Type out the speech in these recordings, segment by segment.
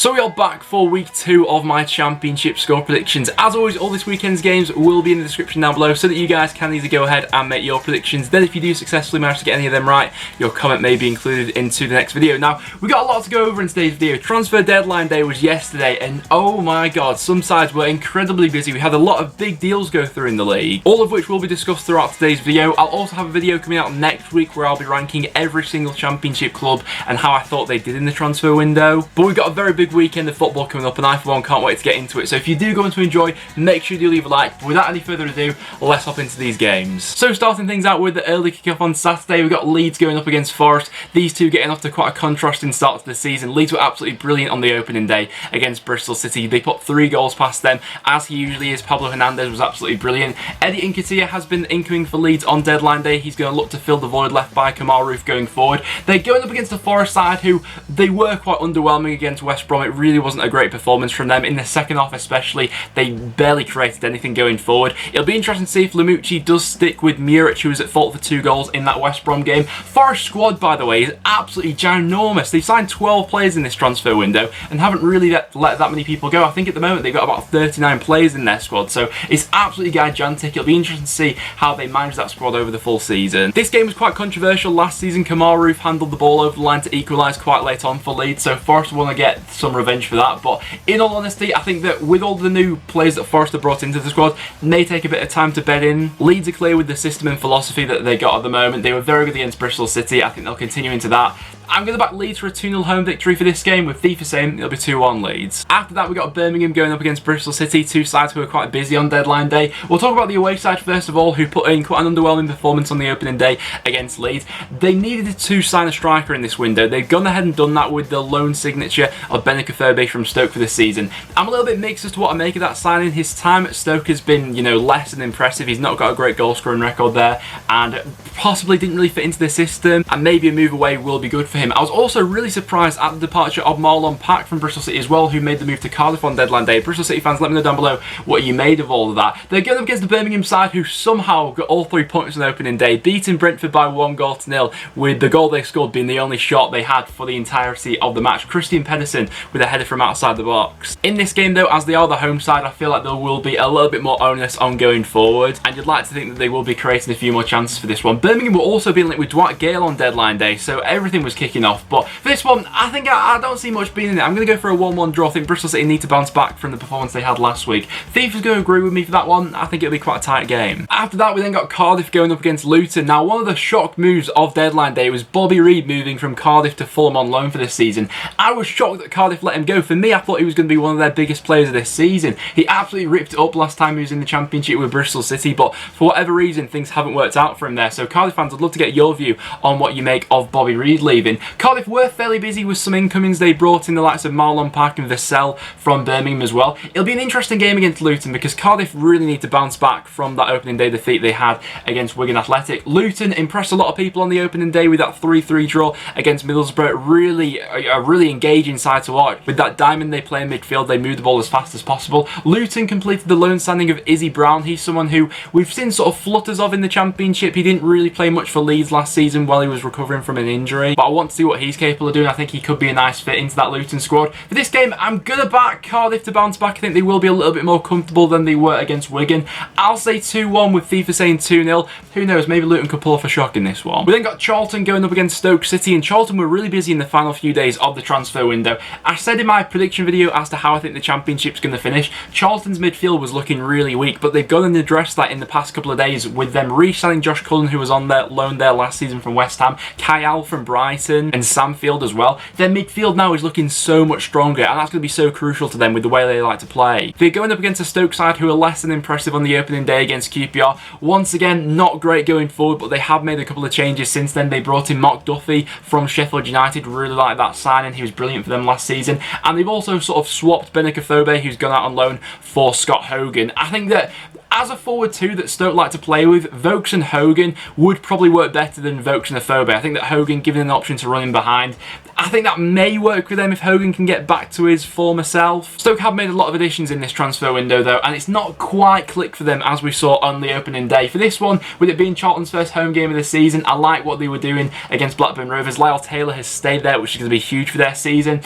So we are back for week 2 of my championship score predictions. As always, all this weekend's games will be in the description down below so that you guys can easily go ahead and make your predictions. Then if you do successfully manage to get any of them right, your comment may be included into the next video. Now, we got a lot to go over in today's video. Transfer deadline day was yesterday and oh my god, some sides were incredibly busy. We had a lot of big deals go through in the league, all of which will be discussed throughout today's video. I'll also have a video coming out next week where I'll be ranking every single championship club and how I thought they did in the transfer window. But we've got a very big weekend of football coming up and I for one can't wait to get into it. So if you do go on to enjoy, make sure you leave a like. But without any further ado, let's hop into these games. So starting things out with the early kickoff on Saturday, we've got Leeds going up against Forest. These two getting off to quite a contrasting start to the season. Leeds were absolutely brilliant on the opening day against Bristol City. They put 3 goals past them, as he usually is. Pablo Hernandez was absolutely brilliant. Eddie Nketiah has been incoming for Leeds on deadline day. He's going to look to fill the void left by Kamal Roof going forward. They're going up against a Forest side who they were quite underwhelming against West Brom. It really wasn't a great performance from them. In the second half especially, they barely created anything going forward. It'll be interesting to see if Lamucci does stick with Muric, who was at fault for 2 goals in that West Brom game. Forest squad, by the way, is absolutely ginormous. They've signed 12 players in this transfer window and haven't really let that many people go. I think at the moment they've got about 39 players in their squad, so it's absolutely gigantic. It'll be interesting to see how they manage that squad over the full season. This game was quite controversial last season. Kamal Roof handled the ball over the line to equalise quite late on for Leeds, so Forest want to get some revenge for that. But in all honesty, I think that with all the new players that Forest have brought into the squad, it may take a bit of time to bed in. Leeds are clear with the system and philosophy that they got at the moment. They were very good against Bristol City. I think they'll continue into that. I'm going to back Leeds for a 2-0 home victory for this game, with FIFA saying it'll be 2-1 Leeds. After that, we got Birmingham going up against Bristol City, two sides who are quite busy on deadline day. We'll talk about the away side first of all, who put in quite an underwhelming performance on the opening day against Leeds. They needed to sign a striker in this window. They've gone ahead and done that with the loan signature of Benacer from Stoke for this season. I'm a little bit mixed as to what I make of that signing. His time at Stoke has been, less than impressive. He's not got a great goal scoring record there and possibly didn't really fit into the system, and maybe a move away will be good for him. I was also really surprised at the departure of Marlon Pack from Bristol City as well, who made the move to Cardiff on deadline day. Bristol City fans, let me know down below what you made of all of that. They're going up against the Birmingham side, who somehow got all 3 points on the opening day, beating Brentford by 1-0, with the goal they scored being the only shot they had for the entirety of the match. Christian Pedersen with a header from outside the box. In this game though, as they are the home side, I feel like there will be a little bit more onus on going forward, and you'd like to think that they will be creating a few more chances for this one. Birmingham were also being linked with Dwight Gale on deadline day, so everything was kicking off. But for this one, I think I don't see much being in it. I'm going to go for a 1-1 draw. I think Bristol City need to bounce back from the performance they had last week. Thief is going to agree with me for that one. I think it'll be quite a tight game. After that, we then got Cardiff going up against Luton. Now, one of the shock moves of deadline day was Bobby Reid moving from Cardiff to Fulham on loan for this season. I was shocked that Cardiff let him go. For me, I thought he was going to be one of their biggest players of this season. He absolutely ripped it up last time he was in the Championship with Bristol City, but for whatever reason, things haven't worked out for him there. So Cardiff fans, I'd love to get your view on what you make of Bobby Reid leaving. Cardiff were fairly busy with some incomings. They brought in the likes of Marlon Pack and Vassell from Birmingham as well. It'll be an interesting game against Luton because Cardiff really need to bounce back from that opening day defeat they had against Wigan Athletic. Luton impressed a lot of people on the opening day with that 3-3 draw against Middlesbrough. Really a really engaging side to watch. With that diamond they play in midfield, they move the ball as fast as possible. Luton completed the loan signing of Izzy Brown. He's someone who we've seen sort of flutters of in the Championship. He didn't really play much for Leeds last season while he was recovering from an injury, but I want to see what he's capable of doing. I think he could be a nice fit into that Luton squad. For this game, I'm going to back Cardiff to bounce back. I think they will be a little bit more comfortable than they were against Wigan. I'll say 2-1 with FIFA saying 2-0. Who knows, maybe Luton could pull off a shock in this one. We then got Charlton going up against Stoke City, and Charlton were really busy in the final few days of the transfer window. I said in my prediction video as to how I think the Championship's going to finish, Charlton's midfield was looking really weak, but they've gone and addressed that in the past couple of days with them re-signing Josh Cullen, who was on their loan there last season from West Ham, Kyle from Brighton, and Sam Field as well. Their midfield now is looking so much stronger, and that's going to be so crucial to them with the way they like to play. They're going up against a Stoke side who are less than impressive on the opening day against QPR. Once again, not great going forward, but they have made a couple of changes since then. They brought in Mark Duffy from Sheffield United. Really like that signing. He was brilliant for them last season. And they've also sort of swapped Benacer, who's gone out on loan, for Scott Hogan. I think that as a forward two that Stoke like to play with, Vokes and Hogan would probably work better than Vokes and Afobe. I think that Hogan, given an option to run in behind, I think that may work with them if Hogan can get back to his former self. Stoke have made a lot of additions in this transfer window though, and it's not quite clicked for them as we saw on the opening day. For this one, with it being Charlton's first home game of the season, I like what they were doing against Blackburn Rovers. Lyle Taylor has stayed there, which is going to be huge for their season.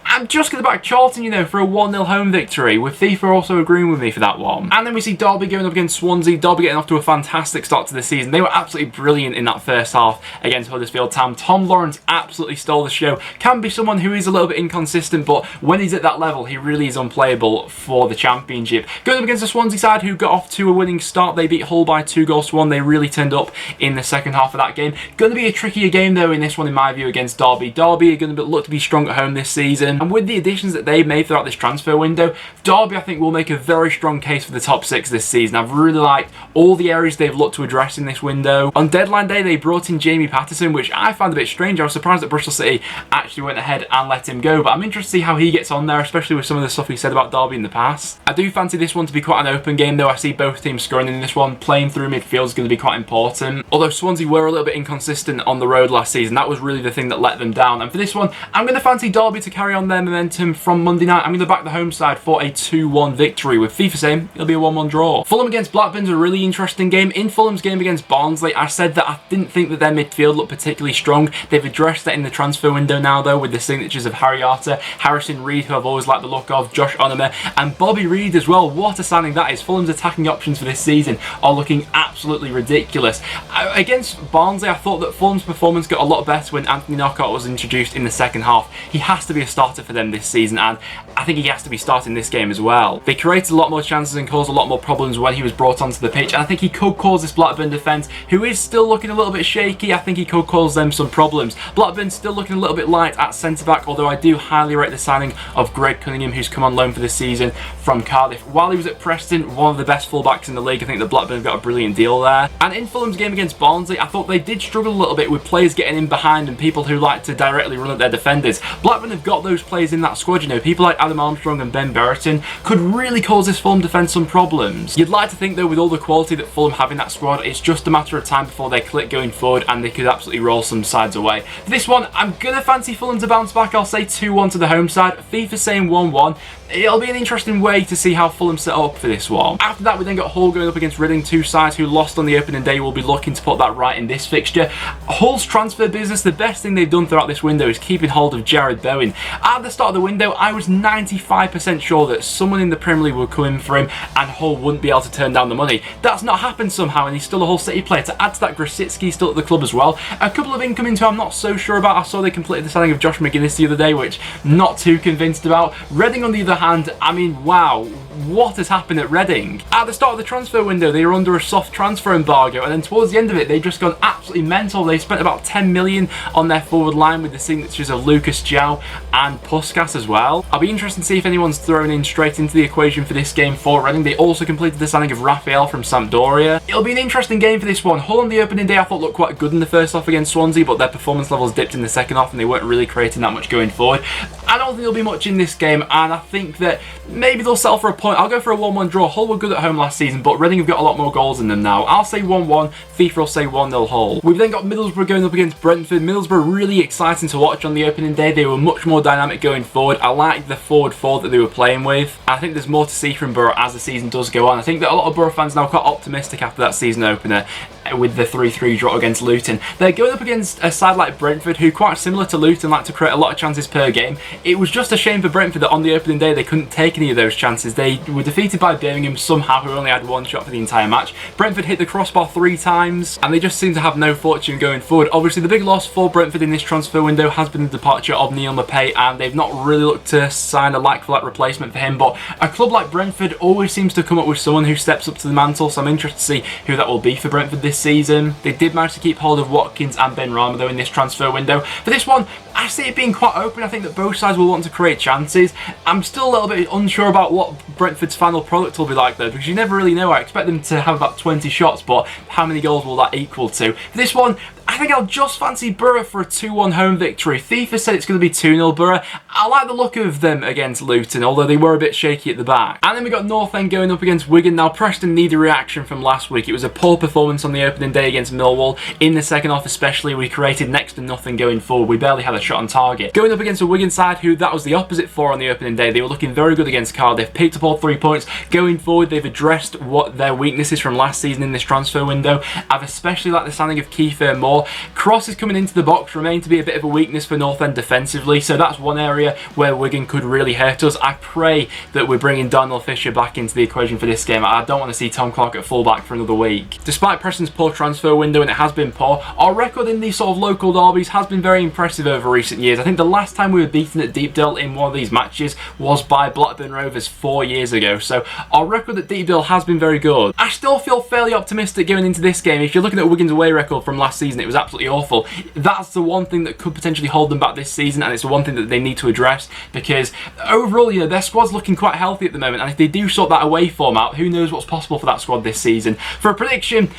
I'm just going to back Charlton, you know, for a 1-0 home victory, with FIFA also agreeing with me for that one. And then we see Derby going up against Swansea. Derby getting off to a fantastic start to the season. They were absolutely brilliant in that first half against Huddersfield Town. Tom Lawrence absolutely stole the show. Can be someone who is a little bit inconsistent, but when he's at that level, he really is unplayable for the Championship. Going up against the Swansea side, who got off to a winning start. They beat Hull by 2-1. They really turned up in the second half of that game. Going to be a trickier game, though, in this one, in my view, against Derby. Derby are going to look to be strong at home this season. And with the additions that they've made throughout this transfer window, Derby, I think, will make a very strong case for the top 6 this season. I've really liked all the areas they've looked to address in this window. On deadline day, they brought in Jamie Patterson, which I found a bit strange. I was surprised that Bristol City actually went ahead and let him go, but I'm interested to see how he gets on there, especially with some of the stuff he said about Derby in the past. I do fancy this one to be quite an open game, though. I see both teams scoring in this one. Playing through midfield is going to be quite important. Although Swansea were a little bit inconsistent on the road last season, that was really the thing that let them down. And for this one, I'm going to fancy Derby to carry on their momentum from Monday night. I'm going to back the home side for a 2-1 victory, with FIFA saying it'll be a 1-1 draw. Fulham against Blackburn's a really interesting game. In Fulham's game against Barnsley, I said that I didn't think that their midfield looked particularly strong. They've addressed that in the transfer window now, though, with the signatures of Harry Arter, Harrison Reed, who I've always liked the look of, Josh Onomah, and Bobby Reed as well. What a signing that is. Fulham's attacking options for this season are looking absolutely ridiculous. Against Barnsley, I thought that Fulham's performance got a lot better when Anthony Knockout was introduced in the second half. He has to be a starter for them this season, and I think he has to be starting this game as well. They created a lot more chances and caused a lot more problems when he was brought onto the pitch, and I think he could cause this Blackburn defence, who is still looking a little bit shaky, I think he could cause them some problems. Blackburn's still looking a little bit light at centre-back, although I do highly rate the signing of Greg Cunningham, who's come on loan for this season from Cardiff. While he was at Preston, one of the best fullbacks in the league, I think that Blackburn have got a brilliant deal there. And in Fulham's game against Barnsley, I thought they did struggle a little bit with players getting in behind and people who like to directly run at their defenders. Blackburn have got those players in that squad, you know, people like Adam Armstrong and Ben Berreton could really cause this Fulham defence some problems. You'd like to think, though, with all the quality that Fulham have in that squad, it's just a matter of time before they click going forward and they could absolutely roll some sides away. For this one, I'm going to fancy Fulham to bounce back. I'll say 2-1 to the home side. FIFA saying 1-1. It'll be an interesting way to see how Fulham set up for this one. After that, we then got Hull going up against Reading, two sides who lost on the opening day. Will be looking to put that right in this fixture. Hull's transfer business, the best thing they've done throughout this window is keeping hold of Jared Bowen. At the start of the window, I was 95% sure that someone in the Premier League would come in for him and Hull wouldn't be able to turn down the money. That's not happened somehow, and he's still a Hull City player. To add to that, Grosicki's still at the club as well. A couple of incomings who I'm not so sure about. I saw they completed the signing of Josh McGuinness the other day, which I'm not too convinced about. Reading, on the other hand, I mean, wow, what has happened at Reading? At the start of the transfer window, they were under a soft transfer embargo, and then towards the end of it, they've just gone absolutely mental. They spent about 10 million on their forward line with the signatures of Lucas João and Puskas as well. I'll be interested to see if anyone's thrown in straight into the equation for this game for Reading. They also completed the signing of Raphael from Sampdoria. It'll be an interesting game for this one. Hull on the opening day I thought looked quite good in the first half against Swansea, but their performance levels dipped in the second half and they weren't really creating that much going forward. I don't think there'll be much in this game, and I think that maybe they'll settle for a point. I'll go for a 1-1 draw. Hull were good at home last season, but Reading have got a lot more goals in them now. I'll say 1-1. FIFA will say 1-0 Hull. We've then got Middlesbrough going up against Brentford. Middlesbrough really exciting to watch on the opening day. They were much more dynamic going forward. I like the forward four that they were playing with. I think there's more to see from Borough as the season does go on. I think that a lot of Borough fans now are quite optimistic after that season opener with the 3-3 draw against Luton. They're going up against a side like Brentford, who, quite similar to Luton, like to create a lot of chances per game. It was just a shame for Brentford that on the opening day they couldn't take any of those chances. They were defeated by Birmingham somehow, who only had one shot for the entire match. Brentford hit the crossbar 3 times, and they just seem to have no fortune going forward. Obviously, the big loss for Brentford in this transfer window has been the departure of Neil Maupay, and they've not really looked to sign a like-for-like replacement for him. But a club like Brentford always seems to come up with someone who steps up to the mantle, so I'm interested to see who that will be for Brentford this season. They did manage to keep hold of Watkins and Ben Rama, though, in this transfer window. For this one, I see it being quite open. I think that both sides will want to create chances. I'm still a little bit unsure about what Brentford's final product will be like, though, because you never really know. I expect them to have about 20 shots, but how many goals will that equal to? For this one, I think I'll just fancy Borough for a 2-1 home victory. FIFA said it's going to be 2-0 Borough. I like the look of them against Luton, although they were a bit shaky at the back. And then we got North End going up against Wigan. Now, Preston need a reaction from last week. It was a poor performance on the opening day against Millwall. In the second half especially, we created next to nothing going forward. We barely had a shot on target. Going up against a Wigan side who that was the opposite for on the opening day. They were looking very good against Cardiff. Picked up all 3 points. Going forward, they've addressed what their weaknesses from last season in this transfer window. I've especially liked the signing of Kiefer Moore. but crosses coming into the box remain to be a bit of a weakness for North End defensively, so that's one area where Wigan could really hurt us. I pray that we're bringing Daniel Fisher back into the equation for this game. I don't want to see Tom Clark at fullback for another week. Despite Preston's poor transfer window, and it has been poor, our record in these sort of local derbies has been very impressive over recent years. I think the last time we were beaten at Deepdale in one of these matches was by Blackburn Rovers 4 years ago, so our record at Deepdale has been very good. I still feel fairly optimistic going into this game. If you're looking at Wigan's away record from last season, it was absolutely awful. That's the one thing that could potentially hold them back this season, and it's the one thing that they need to address, because overall, you know, their squad's looking quite healthy at the moment, and if they do sort that away form out, who knows what's possible for that squad this season. For a prediction,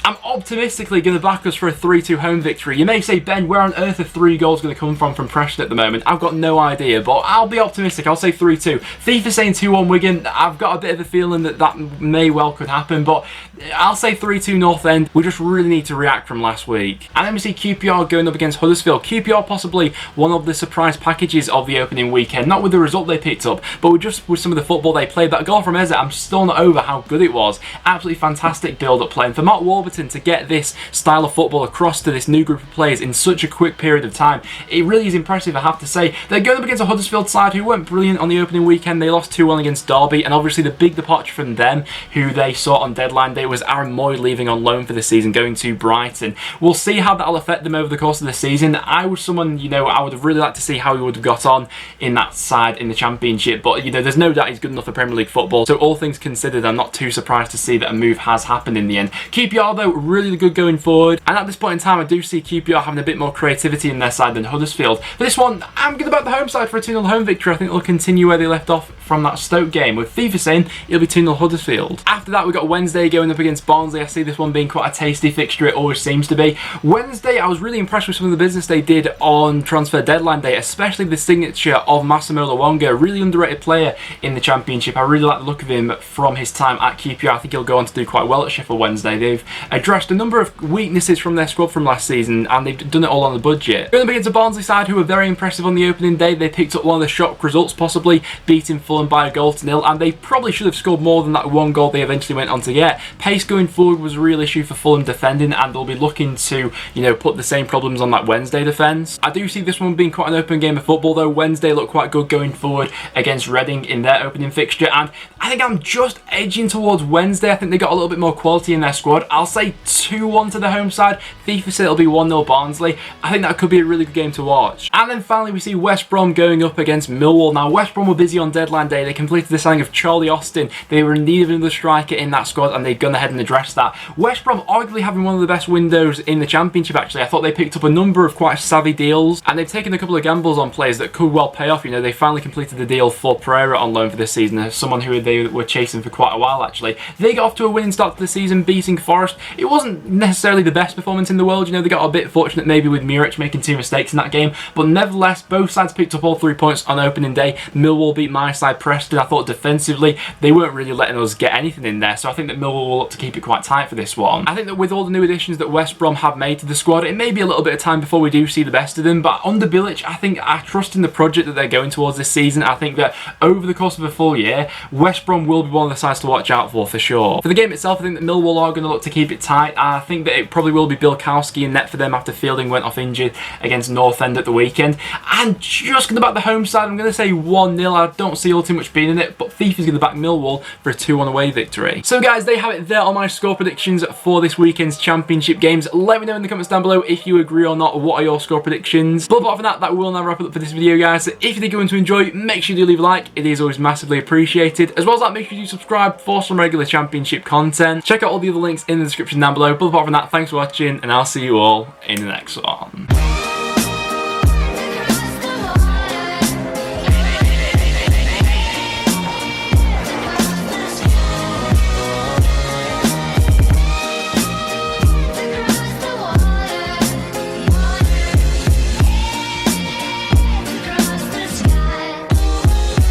I'm optimistically going to back us for a 3-2 home victory. You may say, Ben, where on earth are 3 goals going to come from Preston at the moment? I've got no idea, but I'll be optimistic. I'll say 3-2. FIFA saying 2-1 Wigan. I've got a bit of a feeling that that may well could happen, but I'll say 3-2 North End. We just really need to react from last week. And then we see QPR going up against Huddersfield. QPR possibly one of the surprise packages of the opening weekend. Not with the result they picked up, but just with some of the football they played. That goal from Eze, I'm still not over how good it was. Absolutely fantastic build-up play. And for Mark Warburton to get this style of football across to this new group of players in such a quick period of time, it really is impressive, I have to say. They're going up against a Huddersfield side who weren't brilliant on the opening weekend. They lost 2-1 against Derby, and obviously the big departure from them, who they saw on deadline day, was Aaron Moy leaving on loan for the season, going to Brighton. We'll see how that'll affect them over the course of the season. I was someone, you know, I would have really liked to see how he would have got on in that side in the Championship, but, you know, there's no doubt he's good enough for Premier League football, so all things considered, I'm not too surprised to see that a move has happened in the end. QPR, though, really good going forward, and at this point in time I do see QPR having a bit more creativity in their side than Huddersfield. For this one, I'm going to back the home side for a 2-0 home victory. I think they'll continue where they left off from that Stoke game, with FIFA saying it'll be 2-0 Huddersfield. After that, we've got Wednesday going up against Barnsley. I see this one being quite a tasty fixture, it always seems to be. Wednesday, I was really impressed with some of the business they did on transfer deadline day, especially the signature of Massimo Luongo, a really underrated player in the Championship. I really like the look of him from his time at QPR. I think he'll go on to do quite well at Sheffield Wednesday. They've addressed a number of weaknesses from their squad from last season, and they've done it all on the budget. Going up against a Barnsley side who were very impressive on the opening day. They picked up one of the shock results, possibly beating Fulham by a goal to nil, and they probably should have scored more than that one goal they eventually went on to get. Pace going forward was a real issue for Fulham defending, and they'll be looking to, you know, put the same problems on that Wednesday defence. I do see this one being quite an open game of football, though. Wednesday looked quite good going forward against Reading in their opening fixture, and I think I'm just edging towards Wednesday. I think they got a little bit more quality in their squad. I'll say 2-1 to the home side. FIFA said it'll be 1-0 Barnsley. I think that could be a really good game to watch. And then finally we see West Brom going up against Millwall. Now, West Brom were busy on deadline day. They completed the signing of Charlie Austin. They were in need of another striker in that squad, and they've gone ahead and addressed that. West Brom arguably having one of the best windows in the Championship, actually. I thought they picked up a number of quite savvy deals, and they've taken a couple of gambles on players that could well pay off. You know, they finally completed the deal for Pereira on loan for this season, someone who they were chasing for quite a while, actually. They got off to a winning start to the season, beating Forest. It wasn't necessarily the best performance in the world. You know, they got a bit fortunate maybe with Muric making 2 mistakes in that game, but nevertheless, both sides picked up all 3 points on opening day. Millwall beat my side, Preston. I thought defensively, they weren't really letting us get anything in there, so I think that Millwall will look to keep it quite tight for this one. I think that with all the new additions that West Brom have made to the squad, it may be a little bit of time before we do see the best of them, but under Bilic, I think I trust in the project that they're going towards this season. I think that over the course of a full year, West Brom will be one of the sides to watch out for sure. For the game itself, I think that Millwall are going to look to keep it tight. I think that it probably will be Bilkowski in net for them after Fielding went off injured against North End at the weekend. And just going to back the home side, I'm going to say 1-0. I don't see all too much being in it, but FIFA's going to back Millwall for a 2-1 away victory. So guys, they have it there on my score predictions for this weekend's Championship games. Let me know in the comments down below if you agree or not. What are your score predictions? But apart from that, that will now wrap it up for this video, guys. So if you did go on to enjoy, make sure you do leave a like. It is always massively appreciated. As well as that, make sure you subscribe for some regular Championship content. Check out all the other links in the description down below. But apart from that, thanks for watching, and I'll see you all in the next one.